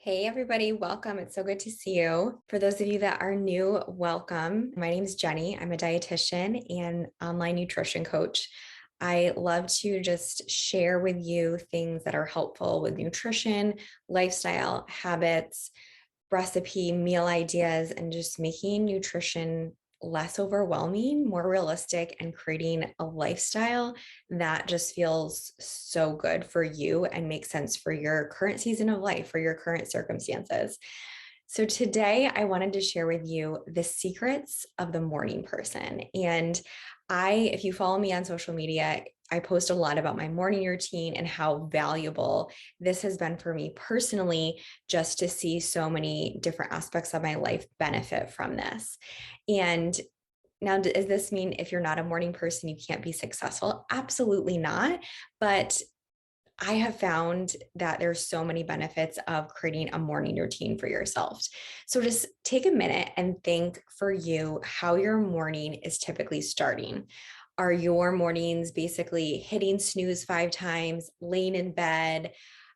Hey, everybody, welcome. It's so good to see you. For those of you that are new, welcome. My name is Jennie. I'm a dietitian and online nutrition coach. I love to just share with you things that are helpful with nutrition, lifestyle, habits, recipe, meal ideas, and just making nutrition less overwhelming, more realistic, and creating a lifestyle that just feels so good for you and makes sense for your current season of life, for your current circumstances. So, today I wanted to share with you the secrets of the morning person. And if you follow me on social media, I post a lot about my morning routine and how valuable this has been for me personally, just to see so many different aspects of my life benefit from this. And now, does this mean if you're not a morning person, you can't be successful? Absolutely not. But I have found that there's so many benefits of creating a morning routine for yourself. So just take a minute and think for you how your morning is typically starting. Are your mornings basically hitting snooze 5 times, laying in bed,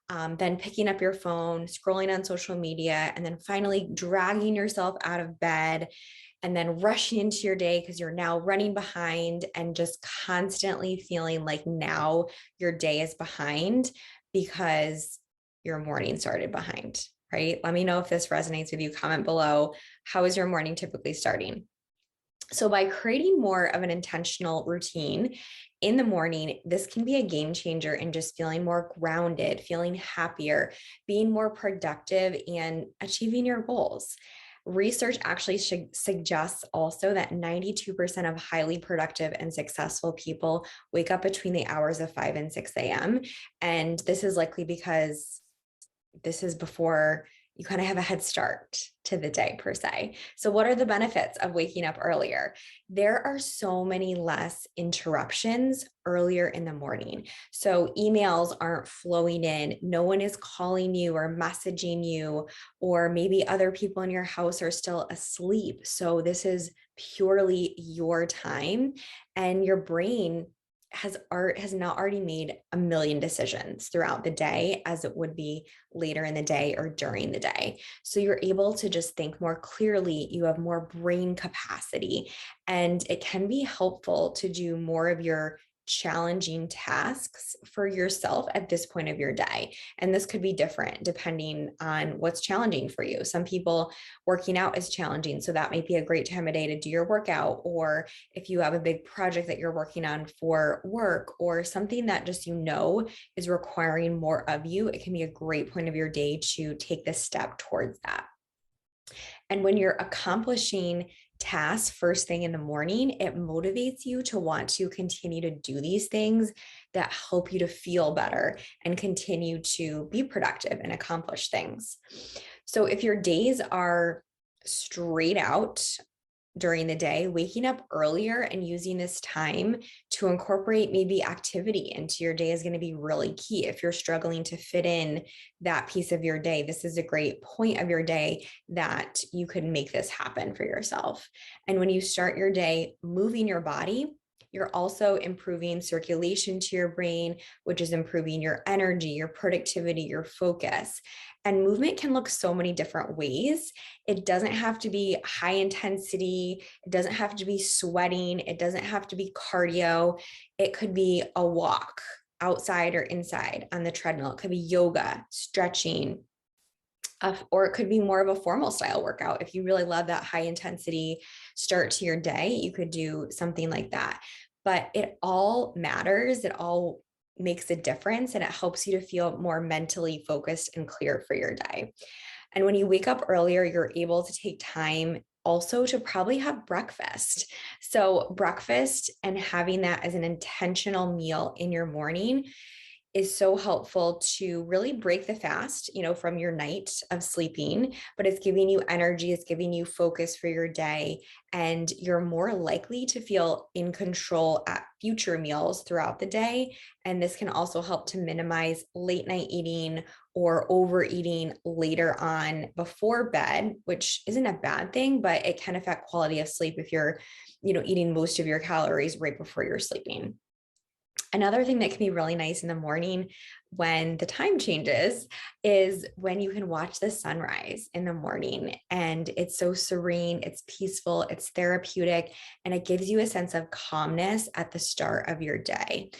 then picking up your phone, scrolling on social media, and then finally dragging yourself out of bed and then rushing into your day because you're now running behind and just constantly feeling like now your day is behind because your morning started behind, right? Let me know if this resonates with you. Comment below. How is your morning typically starting? So, by creating more of an intentional routine in the morning, this can be a game changer in just feeling more grounded, feeling happier, being more productive, and achieving your goals. Research actually suggests also that 92% of highly productive and successful people wake up between the hours of 5 and 6 a.m. And this is likely because this is before you kind of have a head start to the day per se. So what are the benefits of waking up earlier? There are so many less interruptions earlier in the morning. So emails aren't flowing in. No one is calling you or messaging you, or maybe other people in your house are still asleep. So this is purely your time, and your brain has not already made a million decisions throughout the day as it would be later in the day or during the day. So you're able to just think more clearly, you have more brain capacity, and it can be helpful to do more of your challenging tasks for yourself at this point of your day. And this could be different depending on what's challenging for you. Some people, working out is challenging, so that might be a great time of day to do your workout. Or if you have a big project that you're working on for work, or something that just is requiring more of you, it can be a great point of your day to take this step towards that. And when you're accomplishing tasks first thing in the morning, it motivates you to want to continue to do these things that help you to feel better and continue to be productive and accomplish things. So if your days are straight out during the day, waking up earlier and using this time to incorporate maybe activity into your day is going to be really key. If you're struggling to fit in that piece of your day, this is a great point of your day that you could make this happen for yourself. And when you start your day moving your body, you're also improving circulation to your brain, which is improving your energy, your productivity, your focus. And movement can look so many different ways. It doesn't have to be high intensity. It doesn't have to be sweating. It doesn't have to be cardio. It could be a walk outside or inside on the treadmill. It could be yoga, stretching, or it could be more of a formal style workout. If you really love that high intensity start to your day, you could do something like that. But it all matters. It all makes a difference, and it helps you to feel more mentally focused and clear for your day. And when you wake up earlier, you're able to take time also to probably have breakfast. So breakfast and having that as an intentional meal in your morning is so helpful to really break the fast, from your night of sleeping, but it's giving you energy, it's giving you focus for your day, and you're more likely to feel in control at future meals throughout the day. And this can also help to minimize late night eating or overeating later on before bed, which isn't a bad thing, but it can affect quality of sleep if you're, eating most of your calories right before you're sleeping. Another thing that can be really nice in the morning when the time changes is when you can watch the sunrise in the morning, and it's so serene, it's peaceful, it's therapeutic, and it gives you a sense of calmness at the start of your day.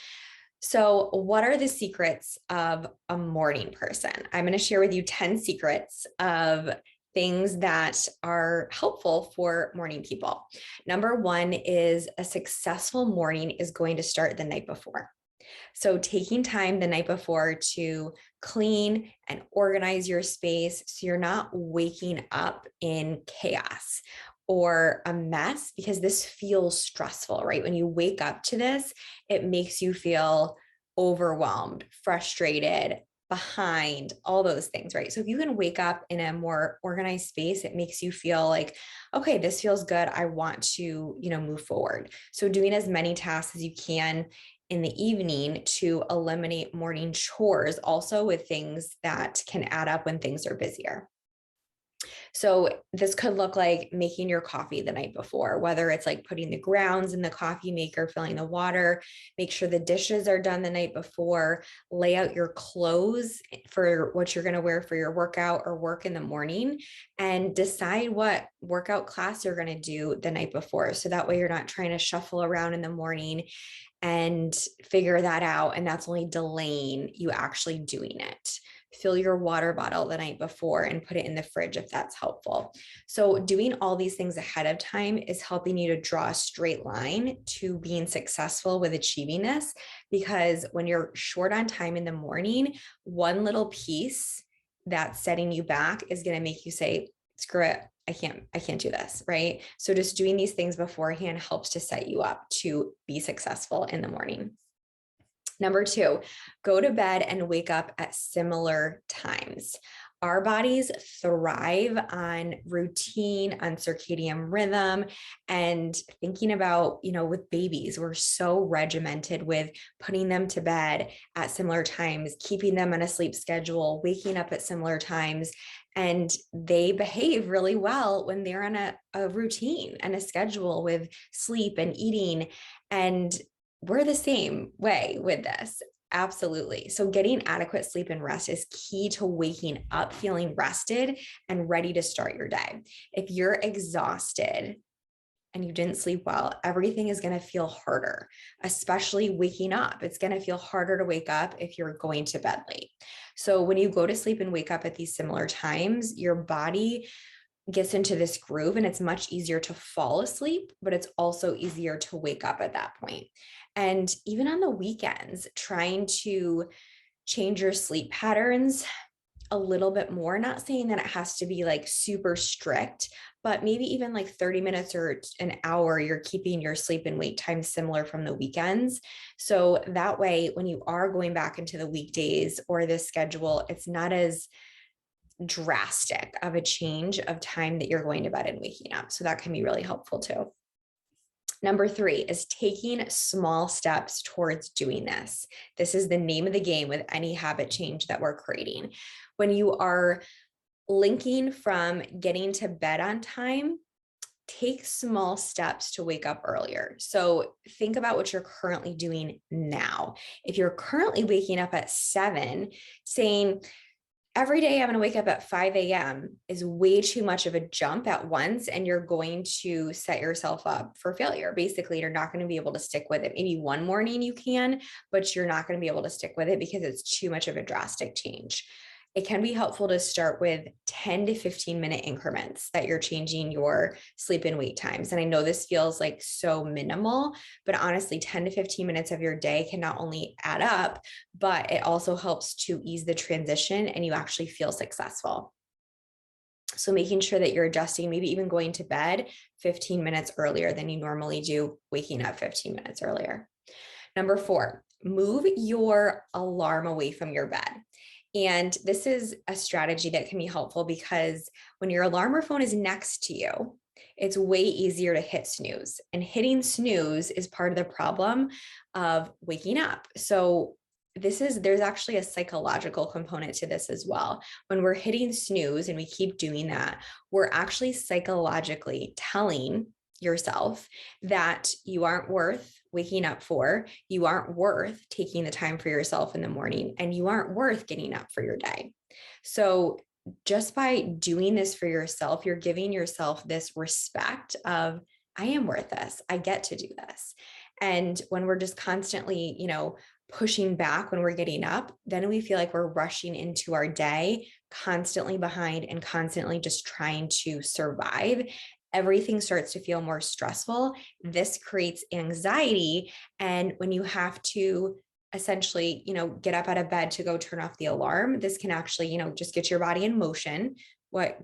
So, what are the secrets of a morning person? I'm going to share with you 10 secrets of things that are helpful for morning people. Number one is a successful morning is going to start the night before. So, taking time the night before to clean and organize your space so you're not waking up in chaos or a mess, because this feels stressful, right? When you wake up to this, it makes you feel overwhelmed, frustrated, behind, all those things, right? So if you can wake up in a more organized space, it makes you feel like, okay, this feels good. I want to, move forward. So doing as many tasks as you can in the evening to eliminate morning chores, also with things that can add up when things are busier. So this could look like making your coffee the night before, whether it's like putting the grounds in the coffee maker, filling the water, make sure the dishes are done the night before, lay out your clothes for what you're going to wear for your workout or work in the morning, and decide what workout class you're going to do the night before. So that way you're not trying to shuffle around in the morning and figure that out. And that's only delaying you actually doing it. Fill your water bottle the night before and put it in the fridge if that's helpful. So doing all these things ahead of time is helping you to draw a straight line to being successful with achieving this, because when you're short on time in the morning, one little piece that's setting you back is going to make you say, screw it, I can't do this, right? So just doing these things beforehand helps to set you up to be successful in the morning. Number two, go to bed and wake up at similar times. Our bodies thrive on routine, on circadian rhythm, and thinking about, with babies, we're so regimented with putting them to bed at similar times, keeping them on a sleep schedule, waking up at similar times. And they behave really well when they're on a routine and a schedule with sleep and eating. And we're the same way with this. Absolutely. So getting adequate sleep and rest is key to waking up feeling rested and ready to start your day. If you're exhausted and you didn't sleep well, everything is going to feel harder, especially waking up. It's going to feel harder to wake up if you're going to bed late. So when you go to sleep and wake up at these similar times, your body gets into this groove and it's much easier to fall asleep, but it's also easier to wake up at that point. And even on the weekends, trying to change your sleep patterns a little bit more, not saying that it has to be like super strict, but maybe even like 30 minutes or an hour, you're keeping your sleep and wake time similar from the weekends. So that way, when you are going back into the weekdays or the schedule, it's not as drastic of a change of time that you're going to bed and waking up. So that can be really helpful too. Number three is taking small steps towards doing this. This is the name of the game with any habit change that we're creating. When you are linking from getting to bed on time, take small steps to wake up earlier. So think about what you're currently doing now. If you're currently waking up at 7, saying, every day I'm going to wake up at 5 a.m. is way too much of a jump at once. And you're going to set yourself up for failure. Basically, you're not going to be able to stick with it. Maybe one morning you can, but you're not going to be able to stick with it because it's too much of a drastic change. It can be helpful to start with 10 to 15-minute increments that you're changing your sleep and wake times. And I know this feels like so minimal, but honestly, 10 to 15 minutes of your day can not only add up, but it also helps to ease the transition and you actually feel successful. So making sure that you're adjusting, maybe even going to bed 15 minutes earlier than you normally do, waking up 15 minutes earlier. Number 4, move your alarm away from your bed. And this is a strategy that can be helpful because when your alarm or phone is next to you, it's way easier to hit snooze. And hitting snooze is part of the problem of waking up. So there's actually a psychological component to this as well. When we're hitting snooze and we keep doing that, we're actually psychologically telling yourself that you aren't worth waking up for. You aren't worth taking the time for yourself in the morning, and you aren't worth getting up for your day. So just by doing this for yourself, you're giving yourself this respect of, I am worth this. I get to do this. And when we're just constantly, pushing back when we're getting up, then we feel like we're rushing into our day, constantly behind and constantly just trying to survive. Everything starts to feel more stressful. This creates anxiety. And when you have to essentially, get up out of bed to go turn off the alarm, this can actually, just get your body in motion. What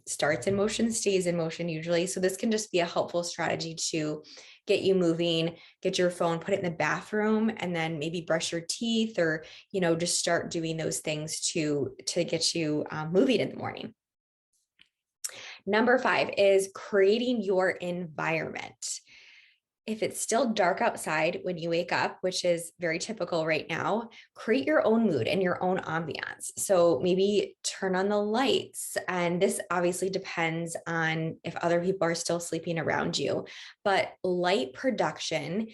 starts in motion stays in motion usually. So this can just be a helpful strategy to get you moving, get your phone, put it in the bathroom, and then maybe brush your teeth, or, just start doing those things to get you moving in the morning. Number 5 is creating your environment. If it's still dark outside when you wake up, which is very typical right now, create your own mood and your own ambiance. So maybe turn on the lights. And this obviously depends on if other people are still sleeping around you. But light production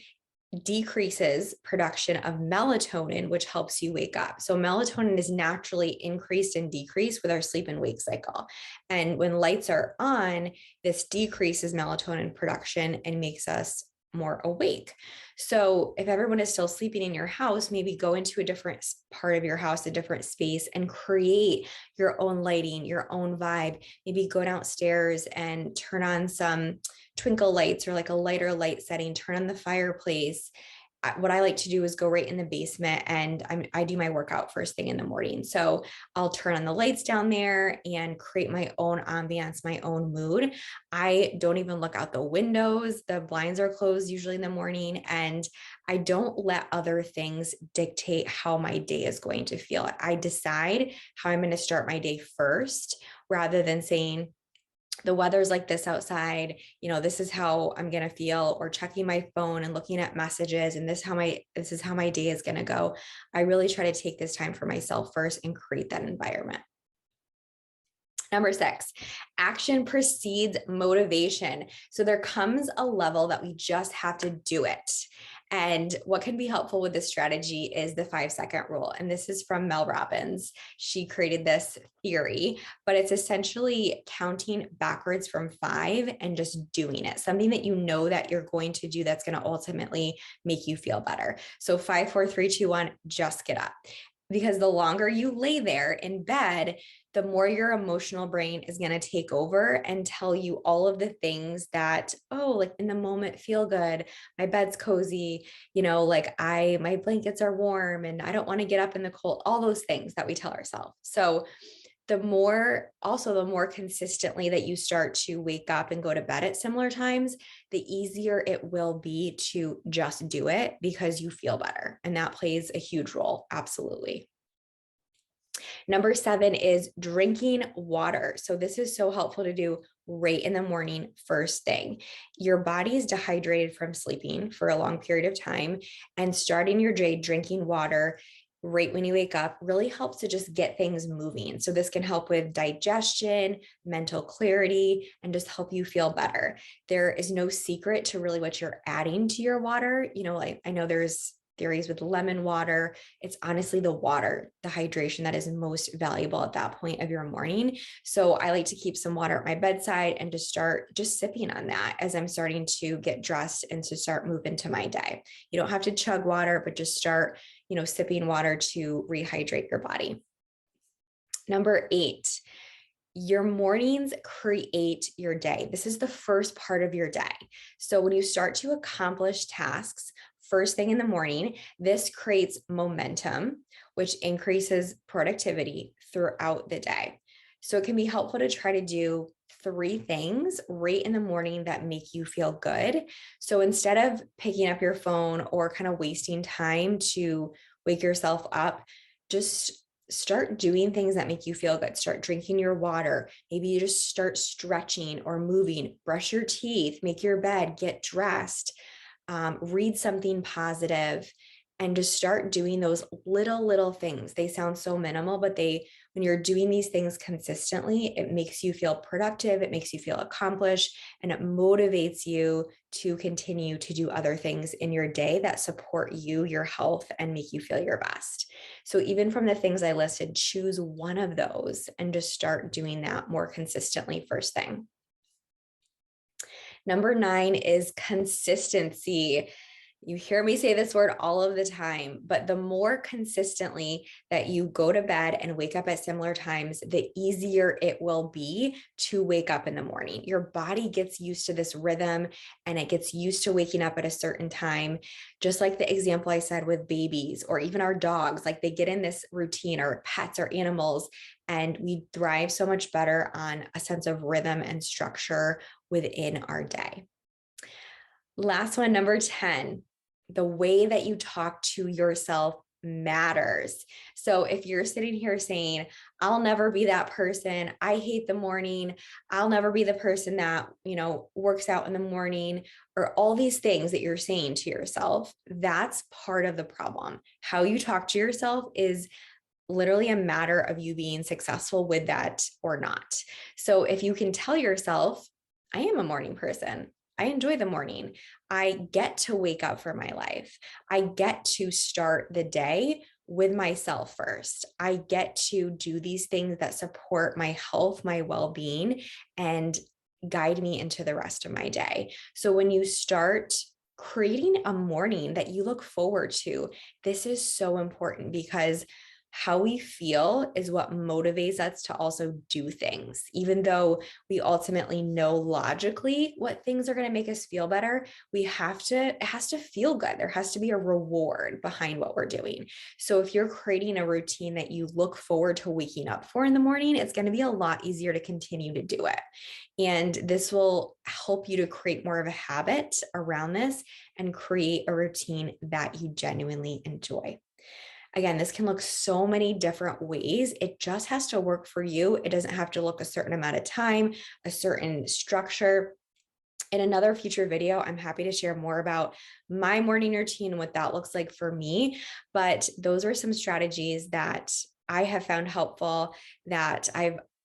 decreases production of melatonin, which helps you wake up. So melatonin is naturally increased and decreased with our sleep and wake cycle. And when lights are on, this decreases melatonin production and makes us more awake. So if everyone is still sleeping in your house, maybe go into a different part of your house, a different space, and create your own lighting, your own vibe. Maybe go downstairs and turn on some twinkle lights or like a lighter light setting, turn on the fireplace. What I like to do is go right in the basement, and I do my workout first thing in the morning. So I'll turn on the lights down there and create my own ambiance, my own mood. I don't even look out the windows. The blinds are closed usually in the morning, and I don't let other things dictate how my day is going to feel. I decide how I'm going to start my day first, rather than saying, the weather's like this outside, this is how I'm going to feel, or checking my phone and looking at messages, and this is how my day is going to go. I really try to take this time for myself first and create that environment. Number 6, action precedes motivation. So there comes a level that we just have to do it. And what can be helpful with this strategy is the 5-second rule. And this is from Mel Robbins. She created this theory, but it's essentially counting backwards from 5 and just doing it. Something that you know that you're going to do that's going to ultimately make you feel better. So 5, 4, 3, 2, 1, just get up. Because the longer you lay there in bed, the more your emotional brain is going to take over and tell you all of the things that, like in the moment feel good. My bed's cozy, my blankets are warm and I don't want to get up in the cold, all those things that we tell ourselves. So the more consistently that you start to wake up and go to bed at similar times, the easier it will be to just do it because you feel better. And that plays a huge role. Absolutely. Number 7 is drinking water. So this is so helpful to do right in the morning, first thing. Your body is dehydrated from sleeping for a long period of time, and starting your day drinking water right when you wake up really helps to just get things moving. So this can help with digestion, mental clarity, and just help you feel better. There is no secret to really what you're adding to your water. I know there's theories with lemon water. It's honestly the water, the hydration that is most valuable at that point of your morning. So I like to keep some water at my bedside and just start just sipping on that as I'm starting to get dressed and to start moving to my day. You don't have to chug water, but just start, sipping water to rehydrate your body. Number 8, your mornings create your day. This is the first part of your day. So when you start to accomplish tasks first thing in the morning, this creates momentum, which increases productivity throughout the day. So it can be helpful to try to do 3 things right in the morning that make you feel good. So instead of picking up your phone or kind of wasting time to wake yourself up, just start doing things that make you feel good. Start drinking your water. Maybe you just start stretching or moving, brush your teeth, make your bed, get dressed. Read something positive, and just start doing those little things. They sound so minimal, but when when you're doing these things consistently, it makes you feel productive, it makes you feel accomplished, and it motivates you to continue to do other things in your day that support you, your health, and make you feel your best. So even from the things I listed, choose one of those and just start doing that more consistently first thing. Number 9 is consistency. You hear me say this word all of the time, but the more consistently that you go to bed and wake up at similar times, the easier it will be to wake up in the morning. Your body gets used to this rhythm and it gets used to waking up at a certain time. Just like the example I said with babies or even our dogs, like they get in this routine, or pets or animals, and we thrive so much better on a sense of rhythm and structure within our day. Last one, number 10, the way that you talk to yourself matters. So if you're sitting here saying, I'll never be that person, I hate the morning, I'll never be the person that, works out in the morning, or all these things that you're saying to yourself, that's part of the problem. How you talk to yourself is literally a matter of you being successful with that or not. So if you can tell yourself, I am a morning person, I enjoy the morning, I get to wake up for my life, I get to start the day with myself first, I get to do these things that support my health, my well-being, and guide me into the rest of my day. So when you start creating a morning that you look forward to, this is so important, because how we feel is what motivates us to also do things. Even though we ultimately know logically what things are going to make us feel better, it has to feel good. There has to be a reward behind what we're doing. So if you're creating a routine that you look forward to waking up for in the morning, it's going to be a lot easier to continue to do it. And this will help you to create more of a habit around this and create a routine that you genuinely enjoy. Again, this can look so many different ways. It just has to work for you. It doesn't have to look a certain amount of time, a certain structure. In another future video, I'm happy to share more about my morning routine and what that looks like for me. But those are some strategies that I have found helpful, that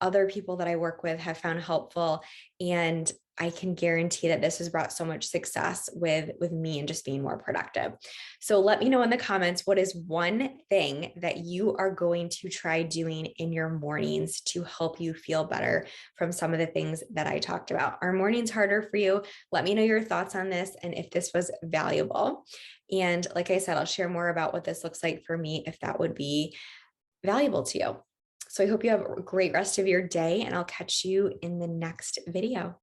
other people that I work with have found helpful. And I can guarantee that this has brought so much success with me and just being more productive. So let me know in the comments, what is one thing that you are going to try doing in your mornings to help you feel better from some of the things that I talked about? Are mornings harder for you? Let me know your thoughts on this and if this was valuable. And like I said, I'll share more about what this looks like for me if that would be valuable to you. So I hope you have a great rest of your day, and I'll catch you in the next video.